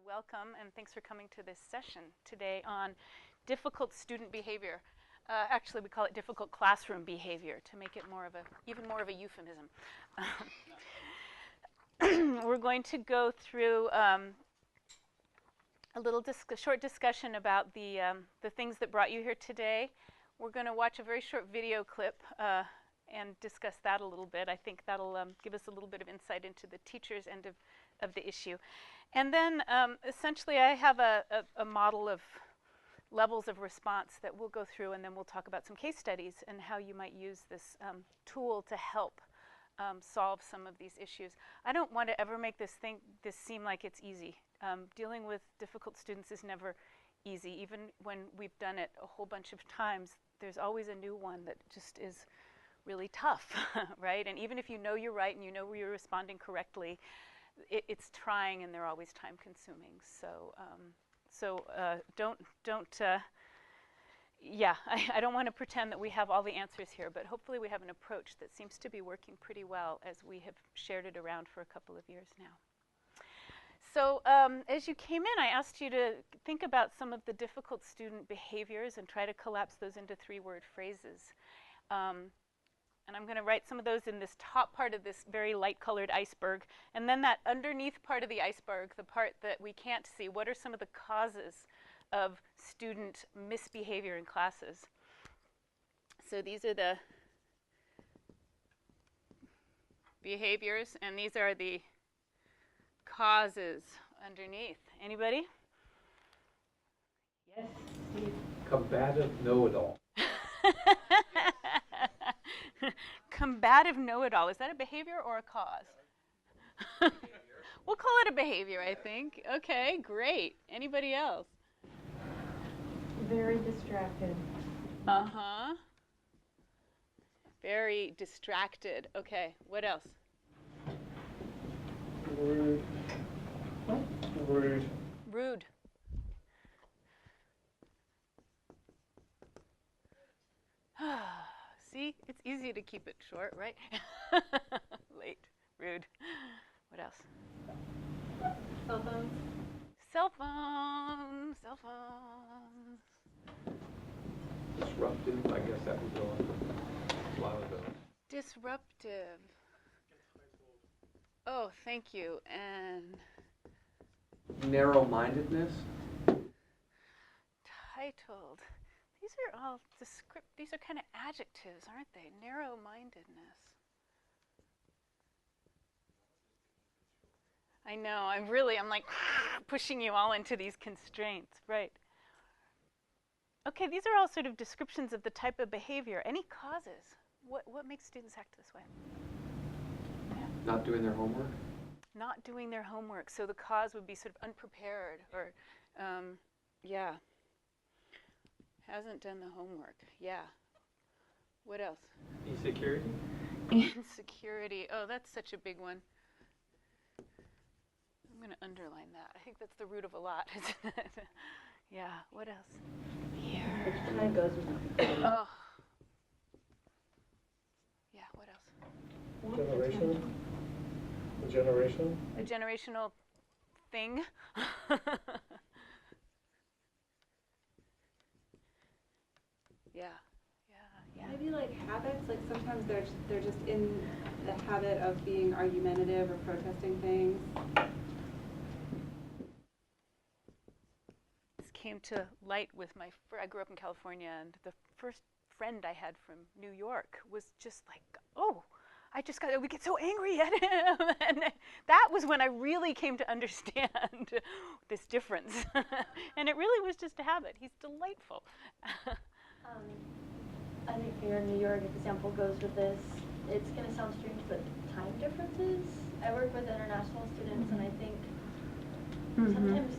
welcome and thanks for coming to this session today on difficult student behavior. Actually, we call it difficult classroom behavior to make it even more of a euphemism. We're going to go through a short discussion about the things that brought you here today. We're going to watch a very short video clip and discuss that a little bit. I think that'll give us a little bit of insight into the teacher's end of the issue. And then essentially I have a model of levels of response that we'll go through, and then we'll talk about some case studies and how you might use this tool to help solve some of these issues. I don't want to ever make this seem like it's easy. Dealing with difficult students is never easy. Even when we've done it a whole bunch of times, there's always a new one that just is really tough, right? And even if you know you're right and you know you're responding correctly, it's trying and they're always time consuming. So I don't want to pretend that we have all the answers here, but hopefully we have an approach that seems to be working pretty well as we have shared it around for a couple of years now. So as you came in, I asked you to think about some of the difficult student behaviors and try to collapse those into 3-word phrases. And I'm going to write some of those in this top part of this very light-colored iceberg. And then that underneath part of the iceberg, the part that we can't see, what are some of the causes of student misbehavior in classes? So these are the behaviors, and these are the causes underneath. Anybody? Yes, Steve. Combative know-it-all. Combative know-it-all. Is that a behavior or a cause? We'll call it a behavior, I think. Okay, great. Anybody else? Very distracted. Uh-huh. Very distracted. Okay, what else? Rude. What? Rude. Rude. See, it's easy to keep it short, right? Late, rude. What else? Cell phones. Cell phones. Cell phones. Disruptive, I guess that would go on a lot of those. Disruptive. Oh, thank you. And Narrow-mindedness. titled. These are all these are kind of adjectives, aren't they? Narrow-mindedness. I know, I'm like pushing you all into these constraints, right? Okay, these are all sort of descriptions of the type of behavior. Any causes? What makes students act this way? Not doing their homework. Not doing their homework. So the cause would be sort of unprepared or, hasn't done the homework. Yeah. What else? Insecurity. Insecurity. Oh, that's such a big one. I'm going to underline that. I think that's the root of a lot, isn't it? Yeah. What else? Here. Which kind of goes with Oh. Yeah. What else? Generation? A generation? A generational thing. Yeah. Maybe like habits, like sometimes they're just in the habit of being argumentative or protesting things. This came to light with I grew up in California, and the first friend I had from New York was just like, we get so angry at him. And that was when I really came to understand this difference. And it really was just a habit. He's delightful. I think your New York example goes with this. It's going to sound strange, but time differences. I work with international students, and I think sometimes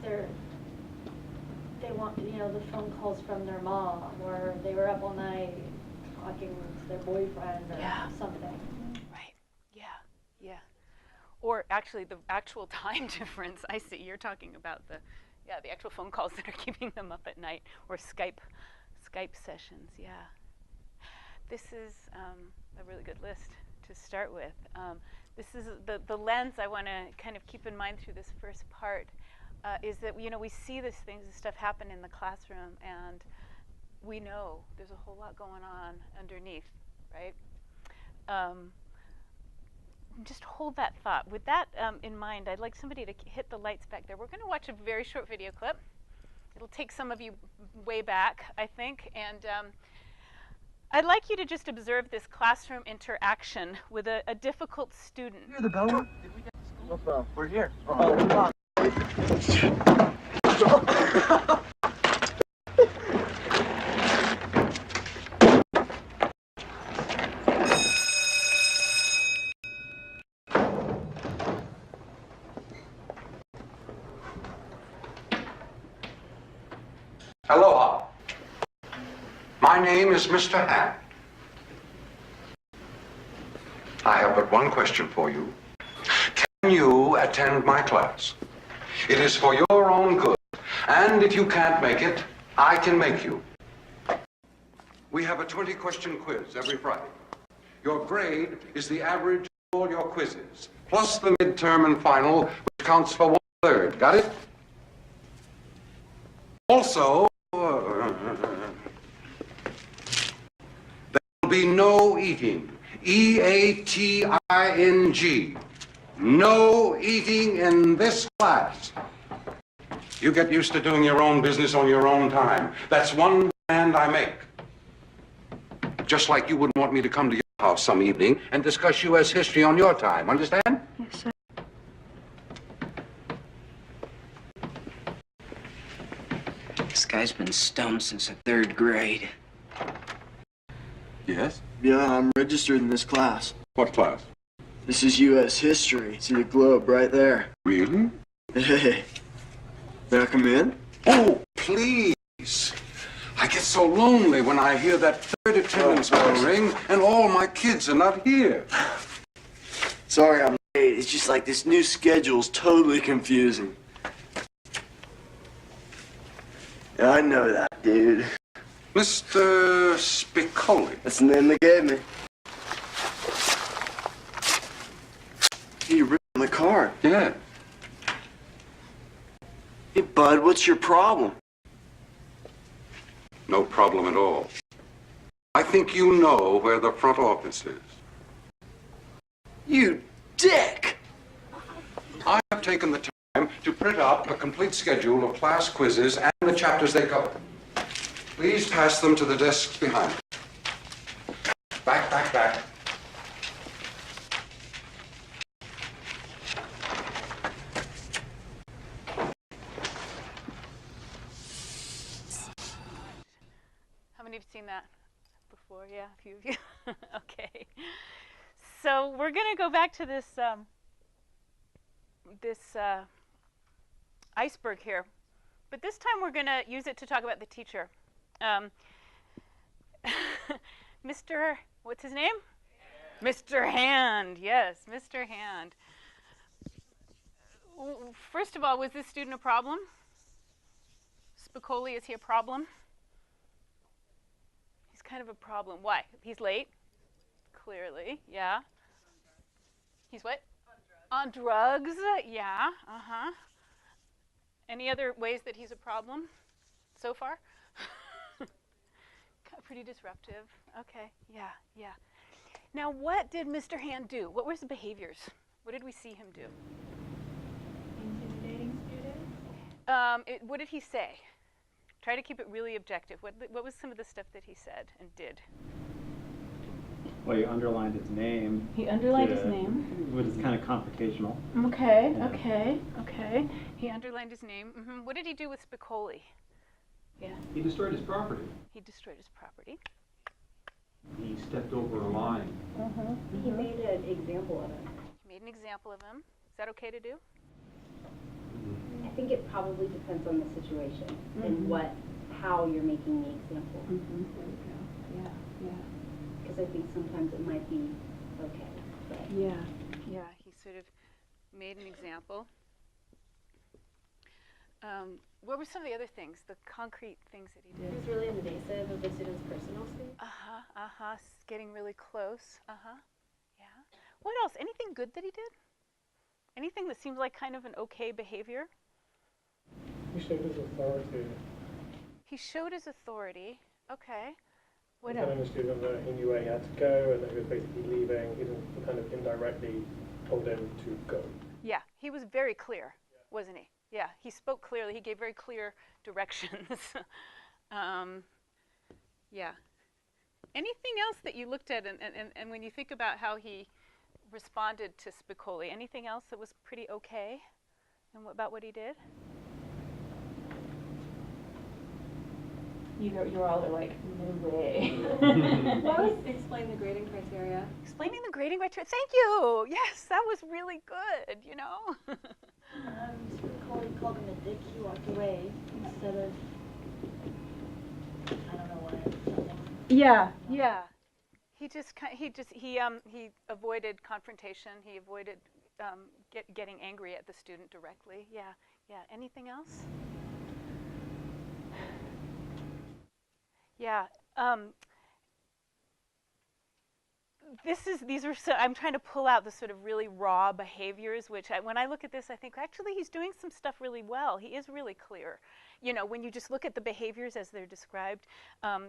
they want, the phone calls from their mom, or they were up all night talking to their boyfriend or something. Right. Yeah. Or actually, the actual time difference. I see. You're talking about the actual phone calls that are keeping them up at night, or Skype sessions. Yeah. This is a really good list to start with. This is the lens I want to kind of keep in mind through this first part. is that, you know, we see this stuff happen in the classroom, and we know there's a whole lot going on underneath, right? Just hold that thought. With that in mind, I'd like somebody to hit the lights back there. We're going to watch a very short video clip. It'll take some of you way back, I think, and I'd like you to just observe this classroom interaction with a difficult student. Hear the bell? Did we get to school? No problem. We're here. Oh, come on. Aloha. My name is Mr. Hand. I have but one question for you. Can you attend my class? It is for your own good, and if you can't make it, I can make you. We have a 20-question quiz every Friday. Your grade is the average of all your quizzes, plus the midterm and final, which counts for 1/3. Got it? Also, there will be no eating. E-A-T-I-N-G. No eating in this class. You get used to doing your own business on your own time. That's one demand I make. Just like you wouldn't want me to come to your house some evening and discuss U.S. history on your time. Understand? Yes, sir. This guy's been stoned since the 3rd grade. Yes. Yeah, I'm registered in this class. What class? This is U.S. history. See the globe right there. Really? Hey, may I come in? Oh, please. I get so lonely when I hear that 3rd attendance bell ring and all my kids are not here. Sorry I'm late. It's just like this new schedule's totally confusing. Yeah, I know that, dude. Mr. Spicoli. That's the name they gave me. You written on the card. Yeah. Hey, bud, what's your problem? No problem at all. I think you know where the front office is. You dick! I have taken the time to print out a complete schedule of class quizzes and the chapters they cover. Please pass them to the desks behind you. Back, back, back. How many have seen that before? Yeah, a few of you. Okay. So we're going to go back to this iceberg here, but this time we're going to use it to talk about the teacher. Mr. What's his name? Mr. Hand. Yes, Mr. Hand. First of all, was this student a problem? Spicoli, is he a problem? He's kind of a problem. Why? He's late? Clearly, yeah. He's what? On drugs. Yeah, uh-huh. Any other ways that he's a problem so far? Pretty disruptive. Okay, yeah, yeah. Now, what did Mr. Hand do? What were his behaviors? What did we see him do? Intimidating students. What did he say? Try to keep it really objective. What was some of the stuff that he said and did? Well, he underlined his name. He underlined his name. Which is kind of confrontational. Okay, Yeah. okay. He underlined his name. Mm-hmm. What did he do with Spicoli? Yeah. He destroyed his property. He destroyed his property. He stepped over a line. He made an example of it. He made an example of him. Is that okay to do? I think it probably depends on the situation and how you're making the example. Yeah. Because I think sometimes it might be okay. But Yeah. He sort of made an example. What were some of the other things, the concrete things that he He did? was really invasive of the student's personal space. Getting really close. Yeah. What else? Anything good that he did? Anything that seemed like kind of an okay behavior? He showed his authority. He showed his authority. Okay. He What telling else? the student that he knew where he had to go and that he was basically leaving. He didn't kind of indirectly told him to go. Yeah, he was very clear, wasn't he? Yeah, he spoke clearly. He gave very clear directions. Yeah. Anything else that you looked at, and when you think about how he responded to Spicoli, anything else that was pretty okay and about what he did? You all are like, no way. Well, explain the grading criteria. Explaining the grading criteria. Thank you. Yes, that was really good, you know. Spicoli called him a dick. He walked away instead of, I don't know what, something. Yeah. He avoided confrontation. He avoided getting angry at the student directly. Yeah. Anything else? Yeah. I'm trying to pull out the sort of really raw behaviors, which when I look at this, I think actually he's doing some stuff really well. He is really clear. You know, when you just look at the behaviors as they're described,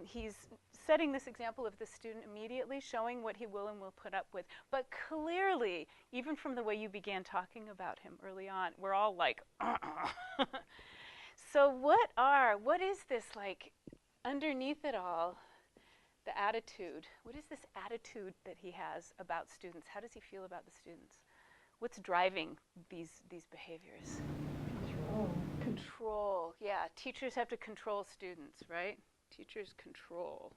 he's setting this example of the student immediately, showing what he will and will put up with. But clearly, even from the way you began talking about him early on, we're all like, So what is this like underneath it all? The attitude. What is this attitude that he has about students? How does he feel about the students? What's driving these behaviors? Control. Yeah, teachers have to control students, right? Teachers control.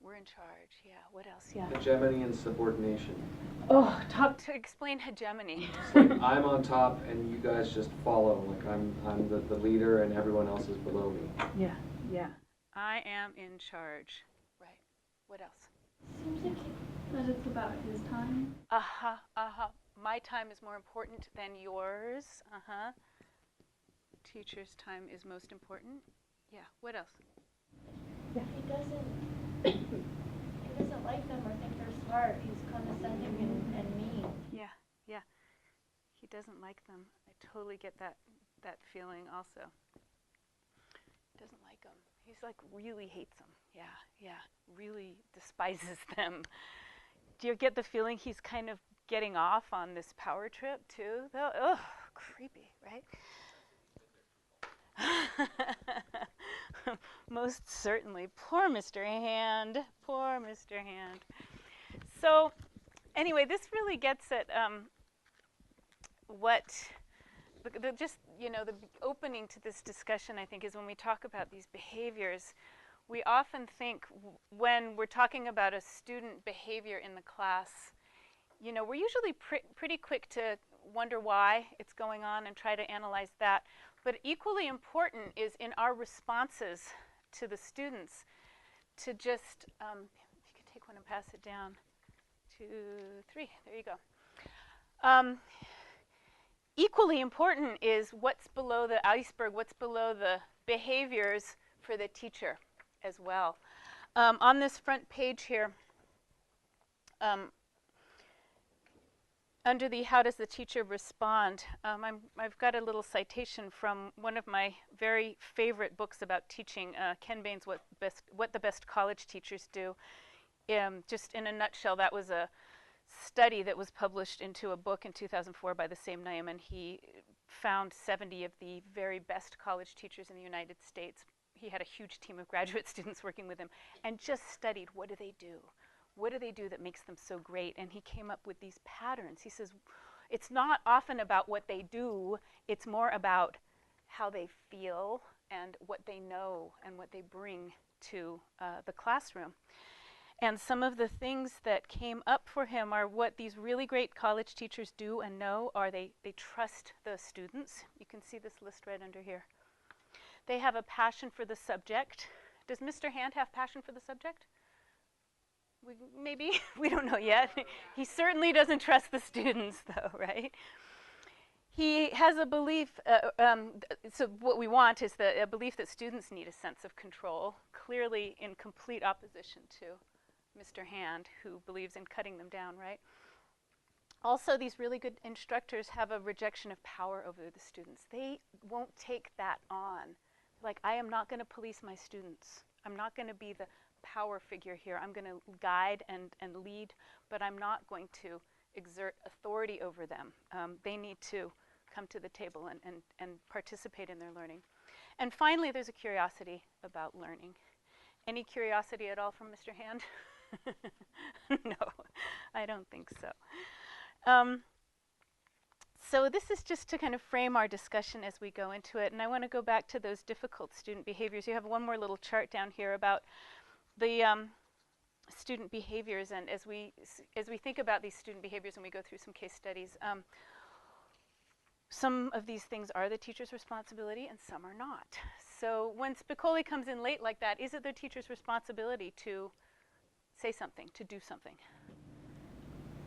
We're in charge. Yeah. What else? Yeah. Hegemony and subordination. Oh, explain hegemony. It's like I'm on top and you guys just follow. Like I'm the leader and everyone else is below me. Yeah. I am in charge. Right. What else? Seems like that it's about his time. My time is more important than yours. Teacher's time is most important. Yeah. What else? He doesn't like them or think they're smart. He's condescending and mean. Yeah. He doesn't like them. I totally get that feeling also. Doesn't like them. He's like really hates them. Yeah. Really despises them. Do you get the feeling he's kind of getting off on this power trip too? Ugh, creepy, right? Most certainly. Poor Mr. Hand. So anyway, this really gets at what the opening to this discussion, I think, is when we talk about these behaviors, we often think when we're talking about a student behavior in the class, we're usually pretty quick to wonder why it's going on and try to analyze that. But equally important is in our responses to the students to just, if you could take one and pass it down, 2, 3, there you go. Equally important is what's below the iceberg, what's below the behaviors for the teacher as well. On this front page here, under the how does the teacher respond, I've got a little citation from one of my very favorite books about teaching, Ken Bain's What the Best College Teachers Do. Just in a nutshell, that was a study that was published into a book in 2004 by the same name, and he found 70 of the very best college teachers in the United States. He had a huge team of graduate students working with him and just studied what do they do? What do they do that makes them so great? And he came up with these patterns. He says, it's not often about what they do, it's more about how they feel and what they know and what they bring to the classroom. And some of the things that came up for him are what these really great college teachers do and know are they trust the students. You can see this list right under here. They have a passion for the subject. Does Mr. Hand have passion for the subject? Maybe. We don't know yet. He certainly doesn't trust the students, though, right? He has a belief, so what we want is a belief that students need a sense of control, clearly in complete opposition to Mr. Hand, who believes in cutting them down, right? Also, these really good instructors have a rejection of power over the students. They won't take that on. Like, I am not going to police my students. I'm not going to be the power figure here. I'm going to guide and lead, but I'm not going to exert authority over them. They need to come to the table and participate in their learning. And finally, there's a curiosity about learning. Any curiosity at all from Mr. Hand? No, I don't think so. So this is just to kind of frame our discussion as we go into it. And I want to go back to those difficult student behaviors. You have one more little chart down here about the student behaviors. And as we think about these student behaviors and we go through some case studies, some of these things are the teacher's responsibility and some are not. So when Spicoli comes in late like that, is it the teacher's responsibility to say something, to do something?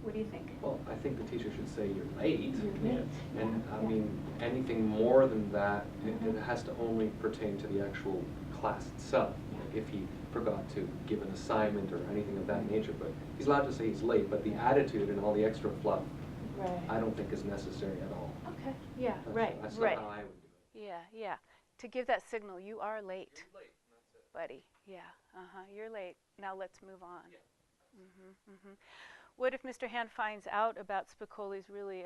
What do you think? Well, I think the teacher should say you're late. You're late. And I mean, anything more than that, it has to only pertain to the actual class itself. Like if he forgot to give an assignment or anything of that nature, but he's allowed to say he's late, but the attitude and all the extra fluff, I don't think is necessary at all. Okay, yeah, That's not how I would do it. Yeah. To give that signal, you are late. You're late, and that's it. Buddy, you're late. Now let's move on. Yeah. What if Mr. Hand finds out about Spicoli's really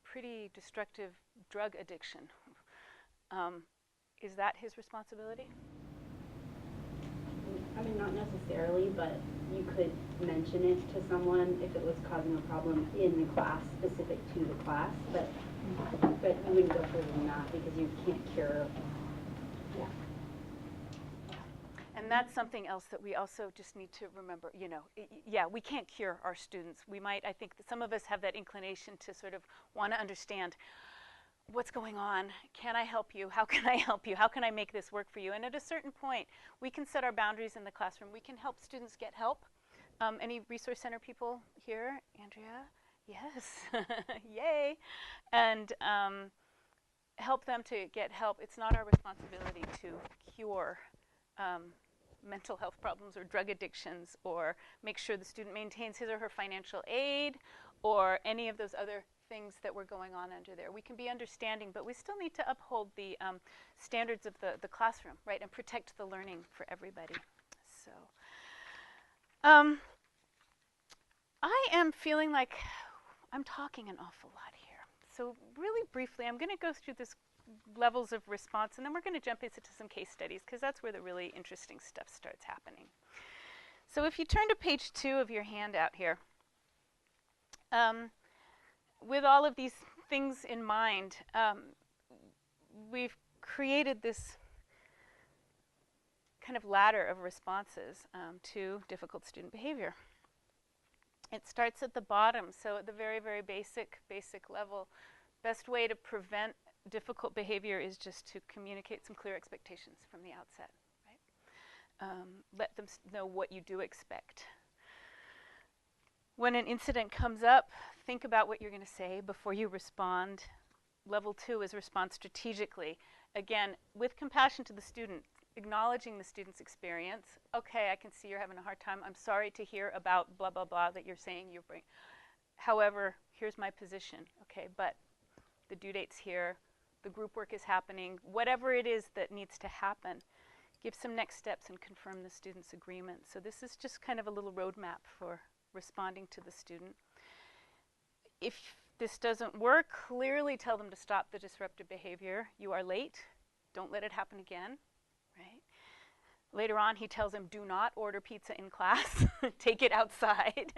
pretty destructive drug addiction? Is that his responsibility? I mean, not necessarily, but you could mention it to someone if it was causing a problem in the class, specific to the class, but you wouldn't go further than that because you can't cure. And that's something else that we also just need to remember, you know, we can't cure our students. We might, I think that some of us have that inclination to sort of want to understand what's going on. Can I help you? How can I help you? How can I make this work for you? And at a certain point, we can set our boundaries in the classroom. We can help students get help. Any Resource Center people here? Andrea? Yes. Yay. And help them to get help. It's not our responsibility to cure mental health problems or drug addictions or make sure the student maintains his or her financial aid or any of those other things that were going on under there. We can be understanding, but we still need to uphold the standards of the classroom, right, and protect the learning for everybody. So I am feeling like I'm talking an awful lot here. So really briefly, I'm going to go through this levels of response, and then we're going to jump into some case studies because that's where the really interesting stuff starts happening. So if you turn to page 2 of your handout here, with all of these things in mind, we've created this kind of ladder of responses to difficult student behavior. It starts at the bottom, so at the very, very basic level, best way to prevent difficult behavior is just to communicate some clear expectations from the outset, right? Let them know what you do expect. When an incident comes up, think about what you're going to say before you respond. Level 2 is respond strategically. Again, with compassion to the student, acknowledging the student's experience. Okay, I can see you're having a hard time. I'm sorry to hear about blah, blah, blah that you're saying you bring. However, here's my position. Okay, but the due date's here. The group work is happening. Whatever it is that needs to happen, give some next steps and confirm the student's agreement. So this is just kind of a little roadmap for responding to the student. If this doesn't work, clearly tell them to stop the disruptive behavior. You are late. Don't let it happen again. Right? Later on, he tells him, do not order pizza in class. Take it outside.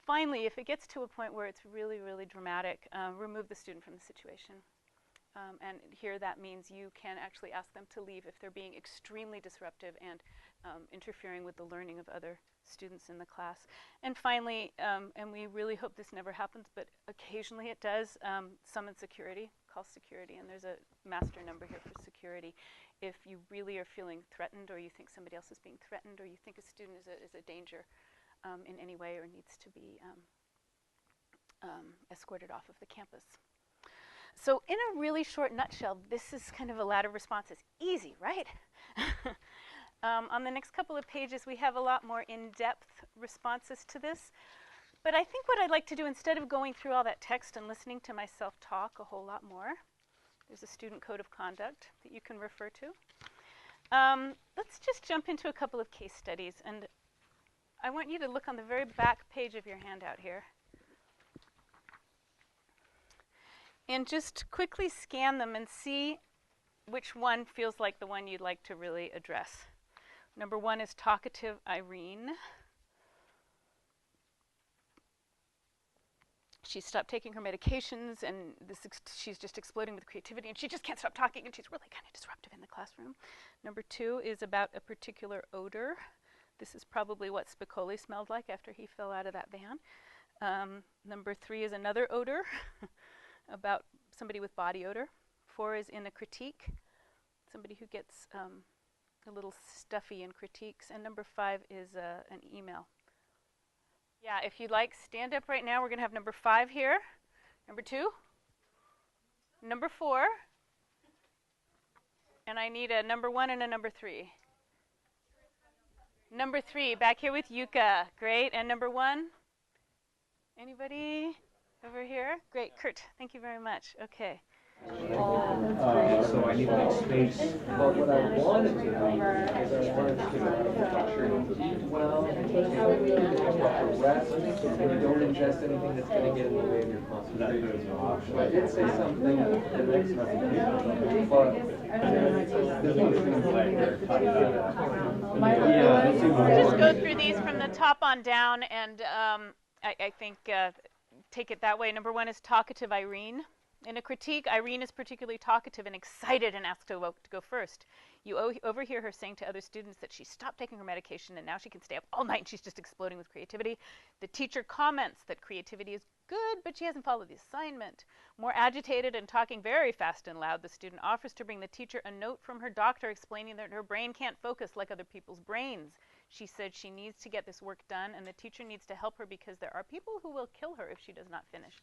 Finally, if it gets to a point where it's really, really dramatic, remove the student from the situation. And here that means you can actually ask them to leave if they're being extremely disruptive and interfering with the learning of other students in the class. And finally, and we really hope this never happens, but occasionally it does, summon security, call security, and there's a master number here for security. If you really are feeling threatened or you think somebody else is being threatened or you think a student is a danger in any way or needs to be escorted off of the campus. So in a really short nutshell, this is kind of a ladder of responses. Easy, right? On the next couple of pages, we have a lot more in-depth responses to this. But I think what I'd like to do, instead of going through all that text and listening to myself talk a whole lot more, there's a student code of conduct that you can refer to. Let's just jump into a couple of case studies. And I want you to look on the very back page of your handout here. And just quickly scan them and see which one feels like the one you'd like to really address. Number 1 is talkative Irene. She stopped taking her medications, and she's just exploding with creativity, and she just can't stop talking, and she's really kind of disruptive in the classroom. Number 2 is about a particular odor. This is probably what Spicoli smelled like after he fell out of that van. Number 3 is another odor about somebody with body odor. 4 is in a critique, somebody who gets a little stuffy in critiques. And number 5 is an email. Yeah, if you'd like, stand up right now. We're going to have number 5 here. Number 2. Number 4. And I need a number 1 and a number 3. Number 3, back here with Yuka. Great. And number 1? Anybody over here? Great. Kurt, thank you very much. Okay. So I need to make space. But what I wanted to do is I wanted to eat well, rest, and you don't ingest anything that's going to get in the way of your concentration. I did say something the next time, but Just go through these from the top on down, and I think take it that way. Number 1 is talkative Irene. In a critique, Irene is particularly talkative and excited and asks to go first. You overhear her saying to other students that she stopped taking her medication and now she can stay up all night and she's just exploding with creativity. The teacher comments that creativity is good, but she hasn't followed the assignment. More agitated and talking very fast and loud, the student offers to bring the teacher a note from her doctor explaining that her brain can't focus like other people's brains. She said she needs to get this work done and the teacher needs to help her because there are people who will kill her if she does not finish.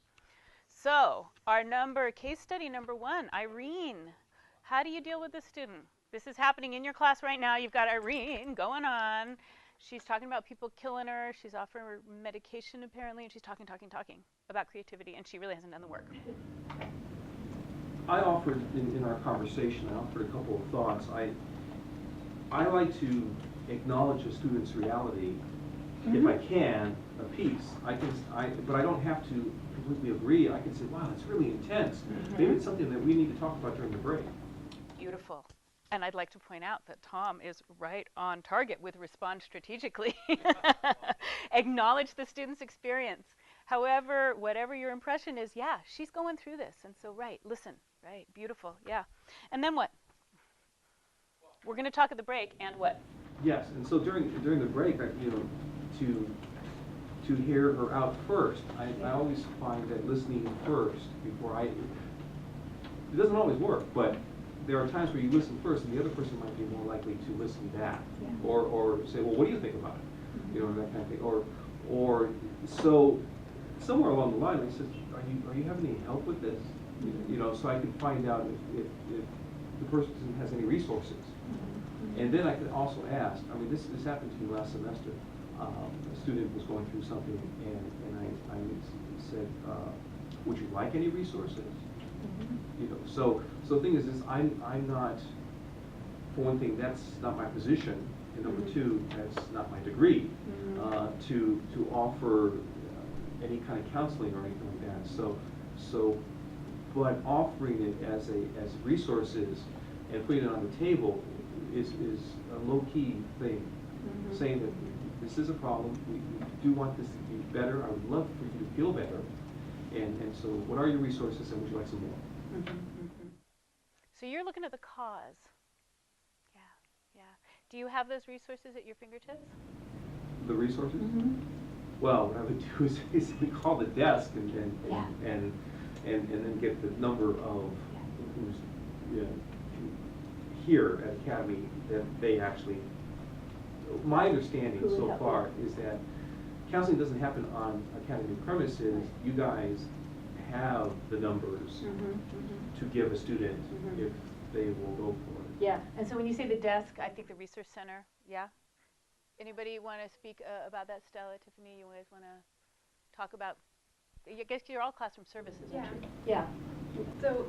So, our case study number 1, Irene. How do you deal with this student? This is happening in your class right now. You've got Irene going on. She's talking about people killing her. She's offering her medication apparently, and she's talking about creativity, and she really hasn't done the work. I offered, in our conversation, I offered a couple of thoughts. I like to acknowledge a student's reality, if I can, a piece. But I don't have to completely agree. I can say, wow, that's really intense. Maybe it's something that we need to talk about during the break. Beautiful. And I'd like to point out that Tom is right on target with respond strategically. Acknowledge the student's experience. However, whatever your impression is, yeah, she's going through this. And so, right, listen, right, beautiful, yeah. And then what? We're going to talk at the break, and what? Yes, and so during the break, to hear her out first, I always find that listening first before it doesn't always work, but there are times where you listen first and the other person might be more likely to listen back, or say, well, what do you think about it? You know, that kind of thing. Or so somewhere along the line I said, are you having any help with this? You know, so I could find out if the person has any resources. And then I could also ask, I mean, this happened to me last semester. A student was going through something, and I said, would you like any resources? You know, so the thing is I'm not, for one thing, that's not my position, and number 2, that's not my degree, to offer any kind of counseling or anything like that. But offering it as resources and putting it on the table is a low-key thing, saying that this is a problem, we do want this to be better, I would love for you to feel better, and so what are your resources and would you like some more? So you're looking at the cause. Yeah. Do you have those resources at your fingertips? The resources? Well, what I would do is basically call the desk and then get the number of who's here at Academy that they actually. My understanding so far is that counseling doesn't happen on Academy premises. You guys have the numbers to give a student if they will go for it. Yeah, and so when you say the desk, I think the resource center, yeah? Anybody want to speak about that, Stella, Tiffany? You guys want to talk about, I guess you're all classroom services, aren't you? Yeah. So,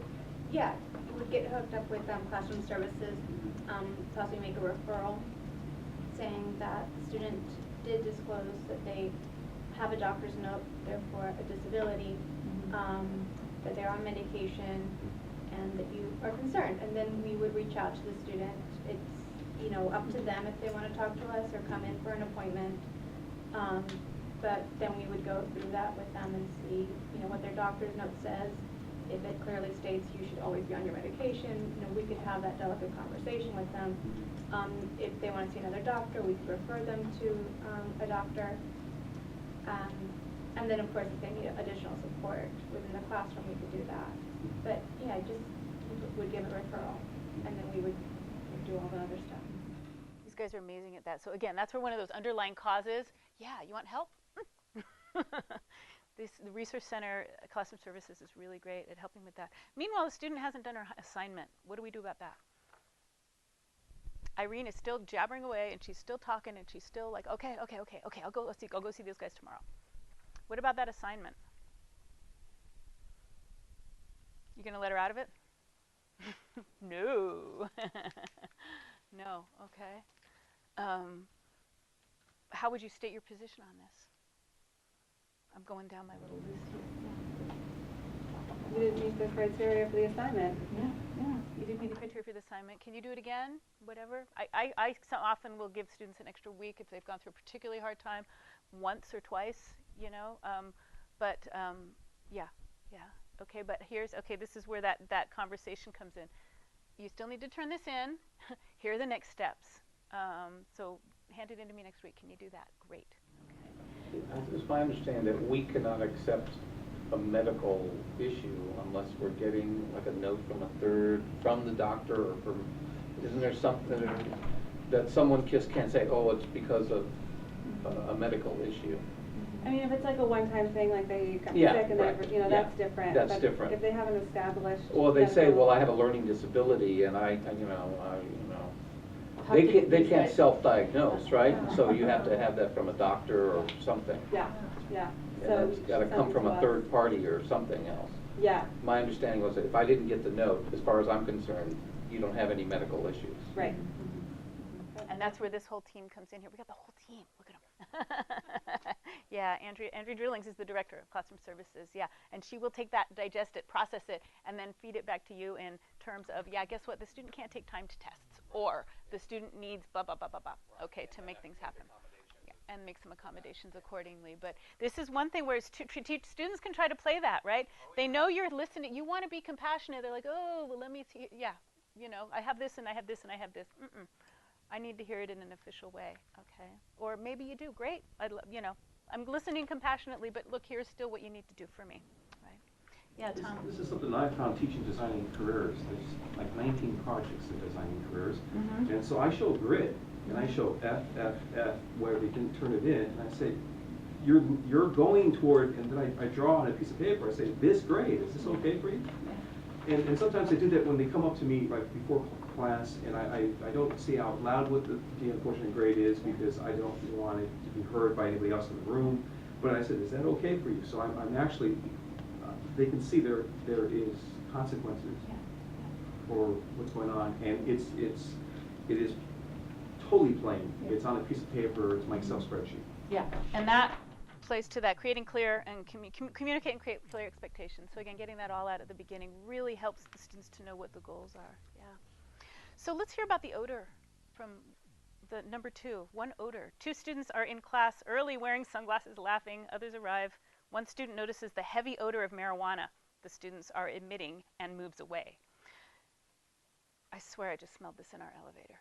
yeah, you would get hooked up with classroom services, possibly make a referral saying that the student did disclose that they have a doctor's note, therefore a disability, that they're on medication, and that you are concerned. And then we would reach out to the student. It's, you know, up to them if they want to talk to us or come in for an appointment. But then we would go through that with them and see, you know, what their doctor's note says. If it clearly states you should always be on your medication, you know, we could have that delicate conversation with them. If they want to see another doctor, we could refer them to a doctor. And then, of course, if they need additional support within the classroom, we could do that. But, yeah, just would give a referral, and then we would do all the other stuff. These guys are amazing at that. So again, that's where one of those underlying causes, yeah, you want help? The Resource Center Classroom Services is really great at helping with that. Meanwhile, the student hasn't done her assignment. What do we do about that? Irene is still jabbering away, and she's still talking, and she's still like, okay, I'll go see those guys tomorrow. What about that assignment? You gonna let her out of it? No. No, okay. How would you state your position on this? I'm going down my little list here. You didn't meet the criteria for the assignment. Yeah. You didn't meet the criteria for the assignment. Can you do it again? Whatever. I so often will give students an extra week if they've gone through a particularly hard time, once or twice, you know. Yeah. Okay, but this is where that conversation comes in. You still need to turn this in. Here are the next steps. So hand it in to me next week. Can you do that? Great. It's my understanding that we cannot accept a medical issue unless we're getting like a note from the doctor, or isn't there something that someone just can't say, oh, it's because of a medical issue? I mean, if it's like a one-time thing, like they got Yeah, sick and right. they, you know, that's different. That's but different. If they haven't established. Well, they say, medical- well, I have a learning disability, and they can't self-diagnose, right? So you have to have that from a doctor or something. Yeah. And that's got to come from a third party or something else. Yeah. My understanding was that if I didn't get the note, as far as I'm concerned, you don't have any medical issues. Right. And that's where this whole team comes in here. We got the whole team. Look at them. Yeah, Andrea Drillings is the director of Classroom Services. Yeah, and she will take that, digest it, process it, and then feed it back to you in terms of, yeah, guess what? The student can't take time to tests, or the student needs blah, blah, blah, blah, blah. Okay, to make things happen. Yeah, and make some accommodations accordingly. But this is one thing where students can try to play that, right? They know you're listening. You want to be compassionate. They're like, oh, well, let me see. Yeah, you know, I have this, and I have this, and I have this. I need to hear it in an official way, okay? Or maybe you do, great. I'm listening compassionately, but look, here's still what you need to do for me, right? Yeah, Tom. This is something I found teaching designing careers. There's like 19 projects in designing careers. And so I show a grid, and I show F, where they didn't turn it in, and I say, you're going toward, and then I draw on a piece of paper, I say, this grade, is this okay for you? And sometimes I do that when they come up to me like before class, and I don't say out loud what the unfortunate grade is because I don't want it to be heard by anybody else in the room. But I said, is that okay for you? So I'm actually, they can see there is consequences for what's going on, and it is totally plain. It's on a piece of paper. It's my Excel spreadsheet. Yeah, and that plays to that, creating clear and communicate and create clear expectations. So again, getting that all out at the beginning really helps the students to know what the goals are. Yeah. So let's hear about the odor from the number 2. One odor. 2 students are in class early wearing sunglasses, laughing. Others arrive. One student notices the heavy odor of marijuana the students are emitting and moves away. I swear I just smelled this in our elevator.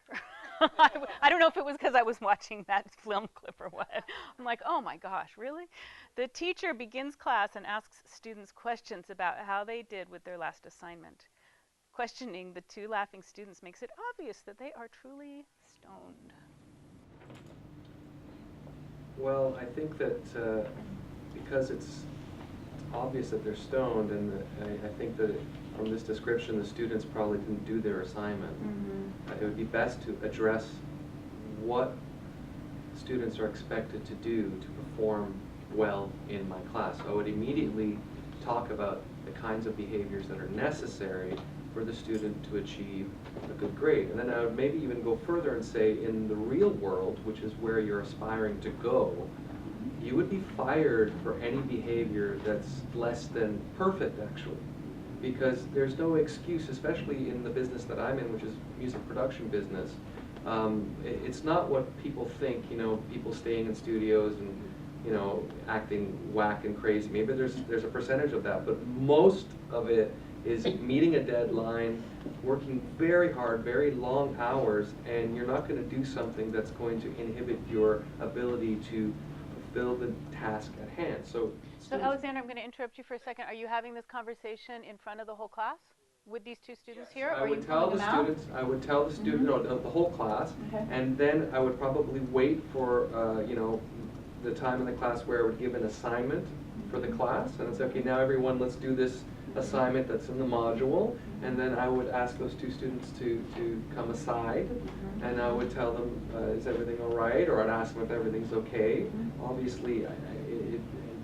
I don't know if it was because I was watching that film clip or what. I'm like, oh my gosh, really? The teacher begins class and asks students questions about how they did with their last assignment. Questioning the 2 laughing students makes it obvious that they are truly stoned. Well, I think that because it's obvious that they're stoned, and I think that from this description, the students probably didn't do their assignment. It would be best to address what students are expected to do to perform well in my class. So I would immediately talk about the kinds of behaviors that are necessary for the student to achieve a good grade. And then I would maybe even go further and say, in the real world, which is where you're aspiring to go, you would be fired for any behavior that's less than perfect, actually. Because there's no excuse, especially in the business that I'm in, which is music production business. It's not what people think, you know, people staying in studios and, you know, acting whack and crazy. Maybe there's a percentage of that, but most of it is meeting a deadline, working very hard, very long hours, and you're not going to do something that's going to inhibit your ability to fulfill the task at hand. So Alexander, I'm going to interrupt you for a second. Are you having this conversation in front of the whole class with these two students here? I would tell the students, no, the whole class, and then I would probably wait for, you know, the time in the class where I would give an assignment for the class, and it's okay, now everyone, let's do this assignment that's in the module, and then I would ask those two students to come aside, and I would tell them, is everything all right, or I'd ask them if everything's okay. Obviously,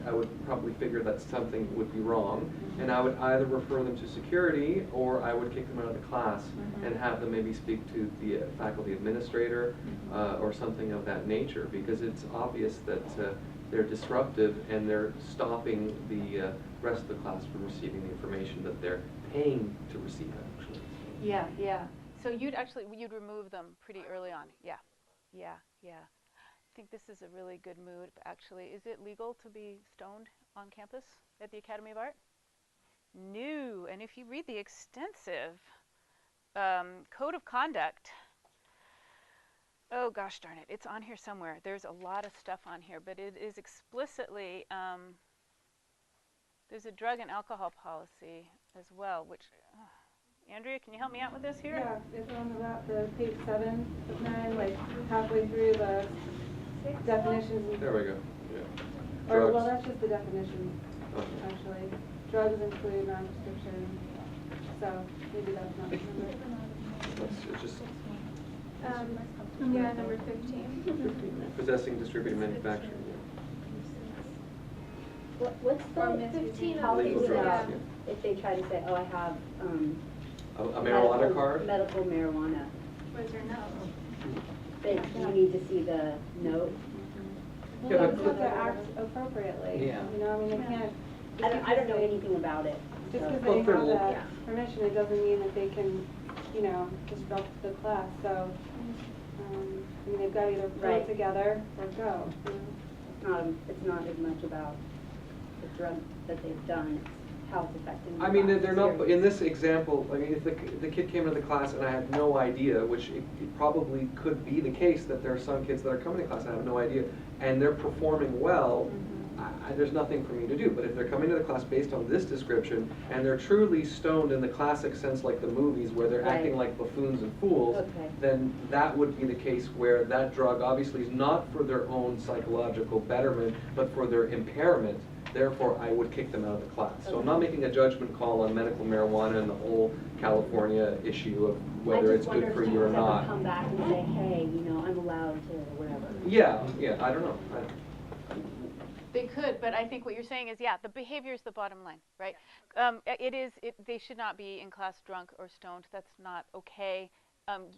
I would probably figure that something would be wrong, and I would either refer them to security, or I would kick them out of the class and have them maybe speak to the faculty administrator or something of that nature, because it's obvious that they're disruptive and they're stopping the rest of the class from receiving the information that they're paying to receive, actually. Yeah, yeah. So you'd remove them pretty early on. Yeah, yeah, yeah. I think this is a really good mood, actually. Is it legal to be stoned on campus at the Academy of Art? No. And if you read the extensive code of conduct, oh gosh darn it, it's on here somewhere. There's a lot of stuff on here, but it is explicitly, there's a drug and alcohol policy as well, which, Andrea, can you help me out with this here? Yeah, it's on about the page 7 of 9, like halfway through the definitions. There we go. Yeah. Or, Drugs. well, that's just the definition, actually. Drugs include non-prescription, so maybe that's not the number. It's just Yeah, number 15. possessing, distributing, manufacturing. What's Or the misuse. policy Drugs, about yeah. if they try to say, oh, I have A marijuana card? medical marijuana, Where's your note? that you need to see the note? Well, Yeah, that's but- what they act appropriately. Yeah. You know, I mean, they can't. I don't know anything about it. Just so- because Well, they if they're have lo- that permission, it doesn't mean that they can, you know, disrupt the class. So, I mean, they've got to either pull Right. it together or go. You know? It's not as much about the drug that they've done, it's how it's affecting the I mean, class they're not, experience. in this example, I mean, if the kid came into the class and I had no idea, which it probably could be the case that there are some kids that are coming to class and I have no idea, and they're performing well, there's nothing for me to do. But if they're coming to the class based on this description, and they're truly stoned in the classic sense like the movies where they're Right. acting like buffoons and fools, Okay. then that would be the case where that drug obviously is not for their own psychological betterment, but for their impairment. Therefore, I would kick them out of the class. So I'm not making a judgment call on medical marijuana and the whole California issue of whether it's good for you or I just wonder if not. students ever come back and say, hey, you know, I'm allowed to, or whatever. Yeah, I don't know. They could, but I think what you're saying is, yeah, the behavior is the bottom line, right? They should not be in class drunk or stoned. That's not okay.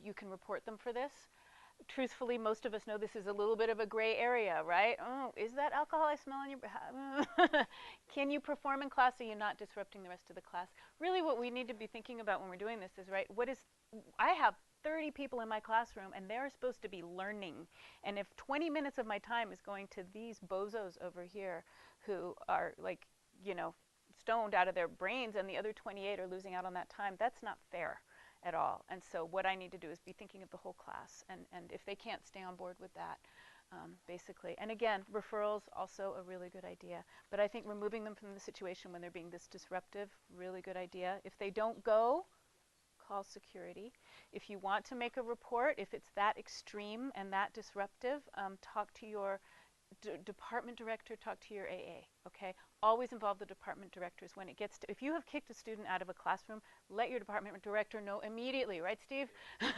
You can report them for this. Truthfully, most of us know this is a little bit of a gray area, right? Oh, is that alcohol I smell on your breath? Can you perform in class so you're not disrupting the rest of the class? Really what we need to be thinking about when we're doing this is, right, I have 30 people in my classroom and they're supposed to be learning. And if 20 minutes of my time is going to these bozos over here who are like, you know, stoned out of their brains and the other 28 are losing out on that time, that's not fair at all. And so what I need to do is be thinking of the whole class, and if they can't stay on board with that, basically. And again, referrals, also a really good idea. But I think removing them from the situation when they're being this disruptive, really good idea. If they don't go, call security. If you want to make a report, if it's that extreme and that disruptive, talk to your department director, talk to your AA, okay? Always involve the department directors when it gets to, if you have kicked a student out of a classroom, let your department director know immediately, right, Steve?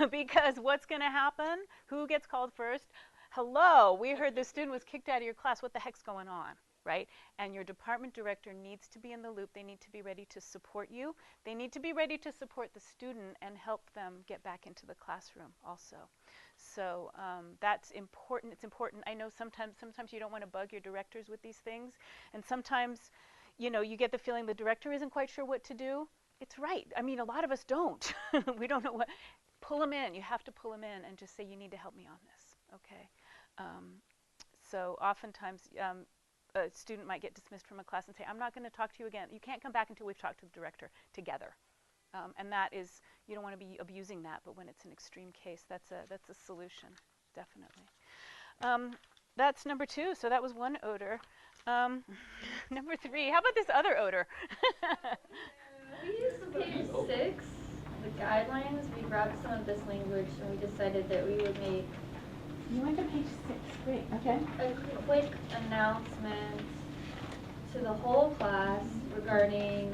Because what's going to happen? Who gets called first? Hello, we heard this student was kicked out of your class. What the heck's going on, right? And your department director needs to be in the loop. They need to be ready to support you. They need to be ready to support the student and help them get back into the classroom also. So that's important. It's important. I know sometimes you don't want to bug your directors with these things, and sometimes, you know, you get the feeling the director isn't quite sure what to do. It's right. I mean, a lot of us don't. We don't know what. Pull them in. You have to pull them in and just say, you need to help me on this, okay? So oftentimes a student might get dismissed from a class and say, I'm not going to talk to you again. You can't come back until we've talked to the director together. And that is, you don't want to be abusing that, but when it's an extreme case, that's a solution, definitely. That's number 2, so that was one odor. Number 3, how about this other odor? We used page 6, the guidelines. We grabbed some of this language and we decided that we would make You went to page 6, great, okay. a quick announcement to the whole class regarding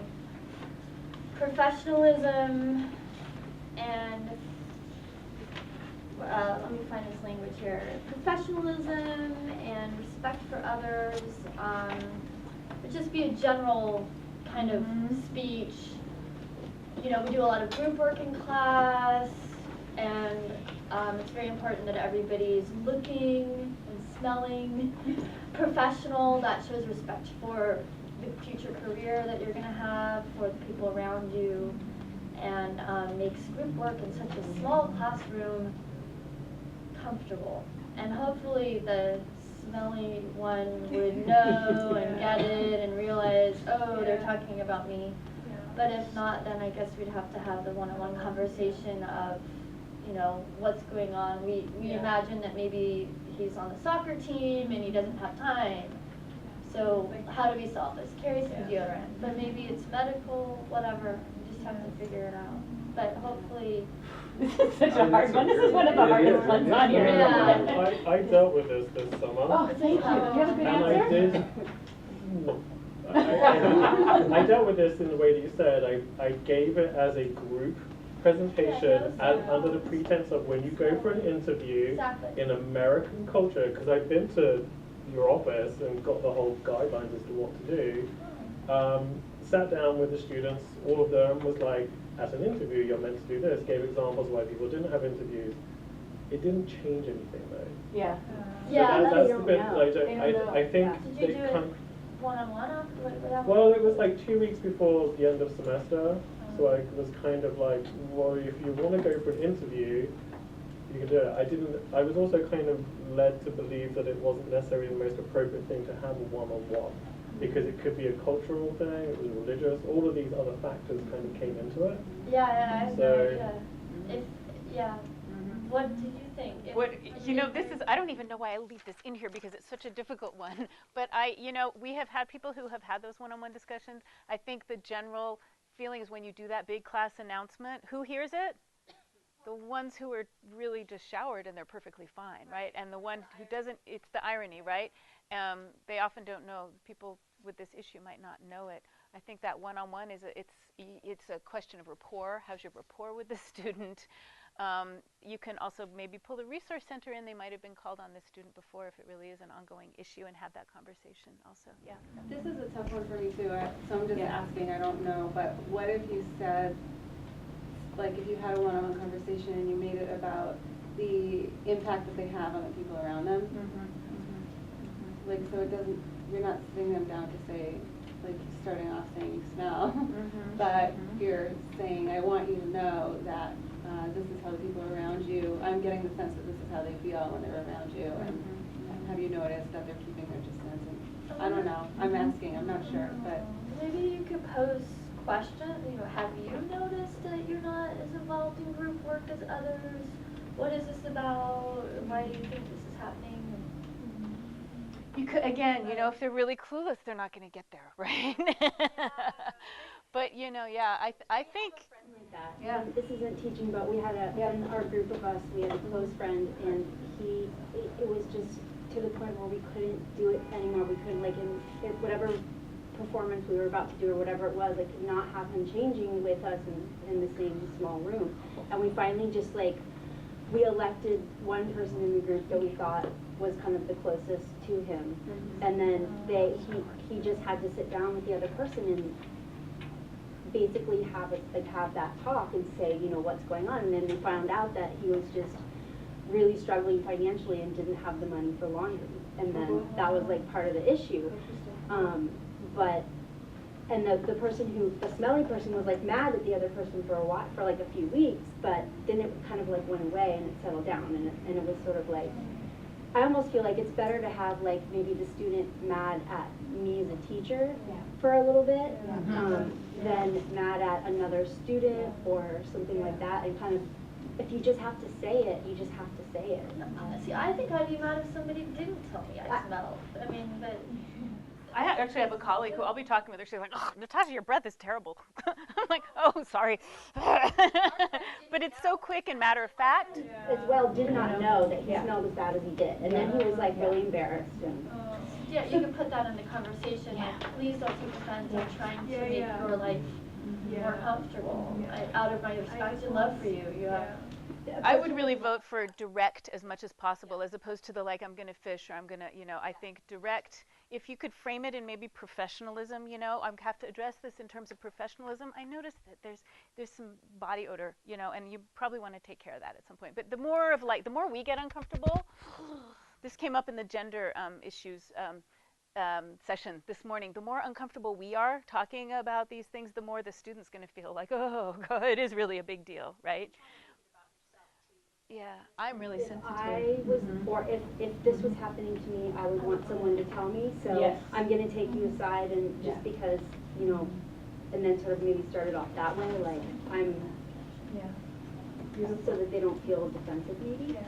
professionalism and let me find this language here. Professionalism and respect for others. Would just be a general kind of speech. You know, we do a lot of group work in class, and it's very important that everybody's looking and smelling professional. That shows respect for the future career that you're going to have, for the people around you, and makes group work in such a small classroom comfortable. And hopefully the smelly one would know and get it and realize, oh, they're talking about me. But if not, then I guess we'd have to have the one-on-one conversation of, you know, what's going on. We imagine that maybe he's on the soccer team and he doesn't have time. So how do we solve this? Carry some deodorant. But maybe it's medical, whatever. We just have to figure it out. But hopefully... This is such a hard one. This is one of the hardest ones on here. Yeah. I dealt with this summer. Oh, thank you. Do you have a good answer? I dealt with this in the way that you said. I gave it as a group presentation under the pretense of when you go for an interview in American culture, because I've been to your office and got the whole guidelines as to what to do, sat down with the students, all of them was like, at an interview you're meant to do this, gave examples why people didn't have interviews. It didn't change anything though. Yeah. So that's the bit I think Did you do it one-on-one after? Well, it was like 2 weeks before the end of semester, so I was kind of like, well, if you want to go for an interview, you can do it. I was also kind of led to believe that it wasn't necessarily the most appropriate thing to have a one-on-one, because it could be a cultural thing, it was religious, all of these other factors kind of came into it. Yeah, I have no idea. What did you think? You know, this is, I don't even know why I leave this in here because it's such a difficult one. But you know, we have had people who have had those one-on-one discussions. I think the general feeling is when you do that big class announcement, who hears it? The ones who are really just showered and they're perfectly fine, right? And the one who doesn't, it's the irony, right? They often don't know. People with this issue might not know it. I think that one-on-one is it's a question of rapport. How's your rapport with the student? You can also maybe pull the resource center in. They might have been called on this student before if it really is an ongoing issue, and have that conversation also. Yeah. This is a tough one for me too, so I'm just asking, I don't know, but what if you said, like if you had a one-on-one conversation and you made it about the impact that they have on the people around them? Like, so it doesn't, you're not sitting them down to say, like starting off saying you smell, but you're saying, I want you to know that this is how the people around you, I'm getting the sense that this is how they feel when they're around you, and have you noticed that they're keeping their distance? And I don't know, I'm asking, I'm not sure, but. Maybe you could pose questions, you know, have you noticed that you're not as involved in group work as others? What is this about? Why do you think this is happening? You could, again, you know, if they're really clueless, they're not going to get there, right? But, you know, I think. This isn't teaching, but we had in our group of us, we had a close friend, and it was just to the point where we couldn't do it anymore. We couldn't, like, in whatever performance we were about to do or whatever it was, I could not have him changing with us in the same small room. And we finally just, like, we elected one person in the group that we thought was kind of the closest to him, and then he just had to sit down with the other person and basically have that talk and say, you know, what's going on. And then we found out that he was just really struggling financially and didn't have the money for laundry, and then that was like part of the issue. And the person the smelly person was like mad at the other person for a while, for like a few weeks, but then it kind of like went away and it settled down, and it was sort of like, I almost feel like it's better to have like maybe the student mad at me as a teacher for a little bit, than mad at another student or something like that, and kind of, if you just have to say it, you just have to say it. See, I think I'd be mad if somebody didn't tell me I smelled. I mean, but... I actually have a colleague who I'll be talking with her. She's like, "Oh, Natasha, your breath is terrible." I'm like, "Oh, sorry." But it's so quick and matter of fact. As well, did not know that he smelled as bad as he did, and then he was like really embarrassed. And yeah, you can put that in the conversation. Like, please don't take offense. I'm trying to make your life more comfortable. Out of my respect and love for you, you have. I would really vote for direct as much as possible, as opposed to the like, I'm going to fish, or I'm going to, you know, I think direct, if you could frame it in maybe professionalism, you know, I have to address this in terms of professionalism. I noticed that there's some body odor, you know, and you probably want to take care of that at some point. But the more we get uncomfortable, this came up in the gender issues session this morning, the more uncomfortable we are talking about these things, the more the student's going to feel like, oh, God, it is really a big deal, right? Yeah, I'm really sensitive. I was, or if this was happening to me, I would want someone to tell me. So I'm going to take you aside, and just because, you know, and then sort of maybe start it off that way, like so that they don't feel defensive maybe.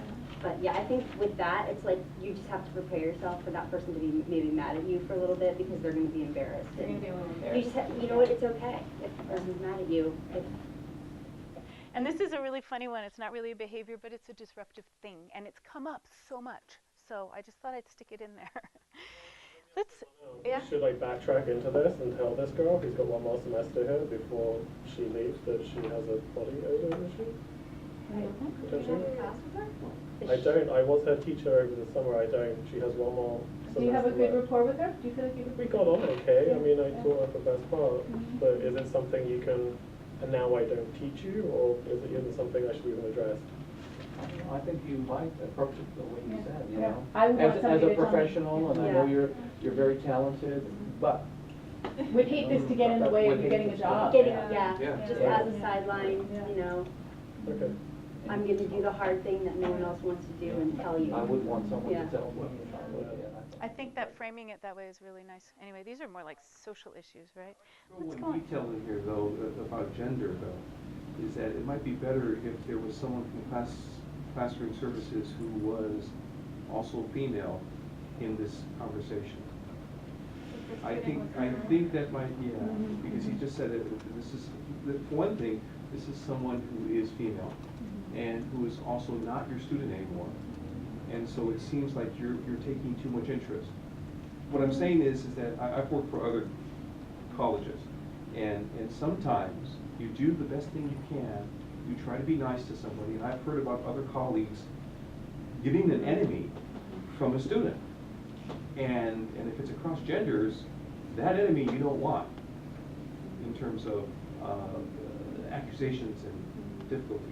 But yeah, I think with that, it's like you just have to prepare yourself for that person to be maybe mad at you for a little bit, because they're going to be embarrassed. They're going to be a little embarrassed. You just you know what? It's okay if the person's mad at you. And this is a really funny one. It's not really a behavior, but it's a disruptive thing. And it's come up so much. So I just thought I'd stick it in there. Should I backtrack into this and tell this girl who's got one more semester here before she leaves that she has a body odor issue? I don't. I was her teacher over the summer. I don't. She has one more semester. Do you have a good rapport with her? Do you feel like you We got on okay. I mean, I taught her for the best part. But is it something you can... And now I don't teach you, or is it even something I should even address? I think you might approach it the way you said, you know. I would want as a to professional, and I know you're very talented, but would hate this to get in the way of you getting a job. Just as a sideline, you know. Okay. I'm going to do the hard thing that no one else wants to do and tell you. I would want someone to tell me. I think that framing it that way is really nice. Anyway, these are more like social issues, right? One detail in here, though, about gender, though, is that it might be better if there was someone from classroom services who was also female in this conversation. I think that might, because you just said that this is, for one thing, this is someone who is female and who is also not your student anymore. And so it seems like you're taking too much interest. What I'm saying is that I've worked for other colleges, and sometimes you do the best thing you can. You try to be nice to somebody, and I've heard about other colleagues getting an enemy from a student. And if it's across genders, that enemy you don't want in terms of accusations and difficulties.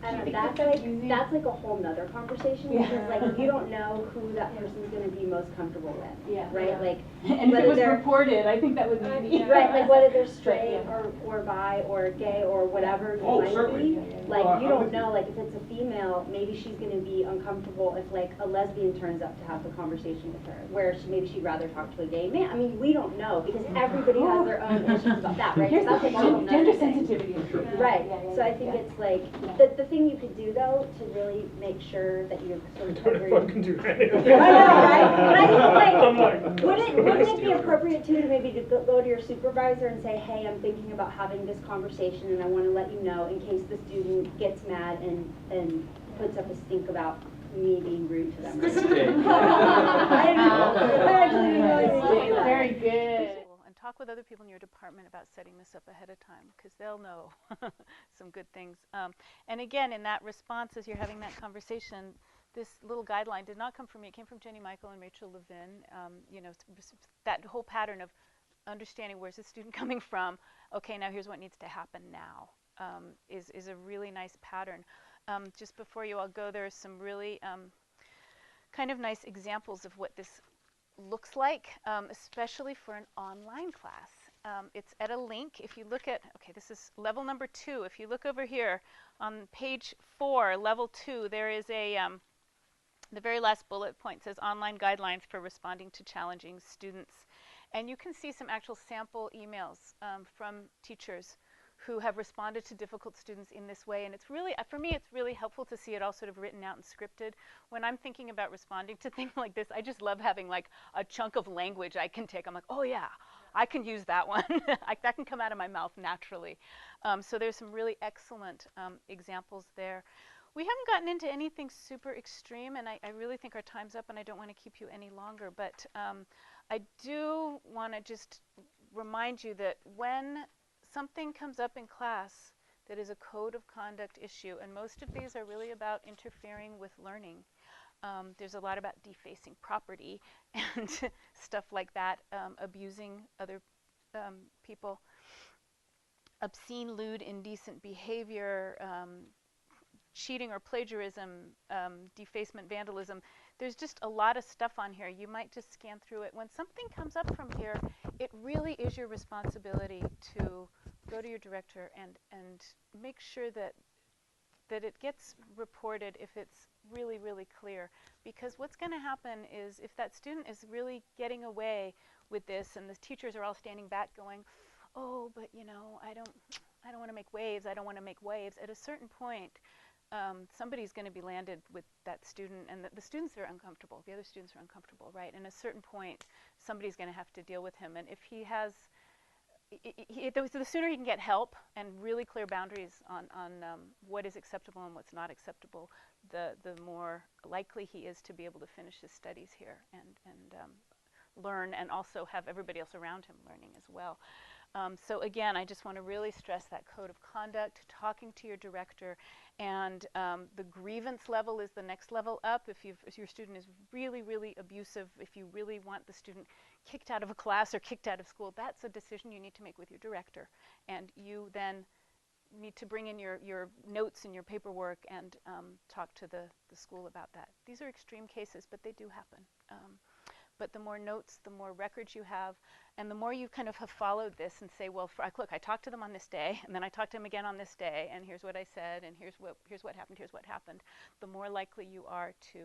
I don't know, that's like a whole nother conversation, because like you don't know who that person's going to be most comfortable with, right? Like, and if it was reported, I think that would be right. Like whether they're straight or bi or gay or whatever you might be. Like you don't know. Like if it's a female, maybe she's going to be uncomfortable if like a lesbian turns up to have the conversation with her, where maybe she'd rather talk to a gay man. I mean, we don't know, because everybody has their own issues about that, right? Here's that's the thing, gender sensitivity. Right. So I think it's like the thing you could do though to really make sure that you're sort of covering. I can do anything. I know, right? But I think like, wouldn't it be appropriate too to maybe to go to your supervisor and say, hey, I'm thinking about having this conversation, and I want to let you know in case the student gets mad and puts up a stink about me being rude to them. Very good. And talk talk with other people in your department about setting this up ahead of time, because they'll know some good things. And again, in that response, as you're having that conversation, this little guideline did not come from me. It came from Jenny Michael and Rachel Levin. You know, that whole pattern of understanding where's the student coming from. Okay, now here's what needs to happen now. Is a really nice pattern. Just before you all go, there are some really kind of nice examples of what this looks like, especially for an online class. It's at a link. If you look at, okay, this is level number 2. If you look over here on page 4, level 2, there is a, the very last bullet point says online guidelines for responding to challenging students. And you can see some actual sample emails from teachers who have responded to difficult students in this way. And it's really, for me, it's really helpful to see it all sort of written out and scripted. When I'm thinking about responding to things like this, I just love having like a chunk of language I can take. I'm like, oh yeah, I can use that one. That can come out of my mouth naturally. So there's some really excellent examples there. We haven't gotten into anything super extreme, and I really think our time's up, and I don't want to keep you any longer. But I do want to just remind you that when something comes up in class that is a code of conduct issue, and most of these are really about interfering with learning. There's a lot about defacing property and stuff like that, abusing other people, obscene, lewd, indecent behavior, cheating or plagiarism, defacement, vandalism. There's just a lot of stuff on here. You might just scan through it. When something comes up from here, it really is your responsibility to go to your director and make sure that it gets reported if it's really, really clear. Because what's going to happen is if that student is really getting away with this and the teachers are all standing back going, oh, but you know, I don't want to make waves, I don't want to make waves. At a certain point, somebody's going to be landed with that student, and the students are uncomfortable. The other students are uncomfortable, right? And at a certain point, somebody's going to have to deal with him. And if he has, the sooner he can get help and really clear boundaries on what is acceptable and what's not acceptable, the more likely he is to be able to finish his studies here and learn, and also have everybody else around him learning as well. So again, I just want to really stress that code of conduct, talking to your director, and the grievance level is the next level up. If your student is really, really abusive, if you really want the student kicked out of a class or kicked out of school, that's a decision you need to make with your director. And you then need to bring in your notes and your paperwork and talk to the school about that. These are extreme cases, but they do happen. But the more notes, the more records you have, and the more you kind of have followed this and say, well, look, I talked to them on this day, and then I talked to them again on this day, and here's what I said, and here's what happened, the more likely you are to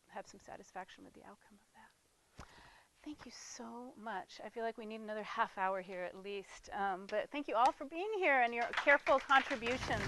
have some satisfaction with the outcome of that. Thank you so much. I feel like we need another half hour here at least. But thank you all for being here and your careful contributions.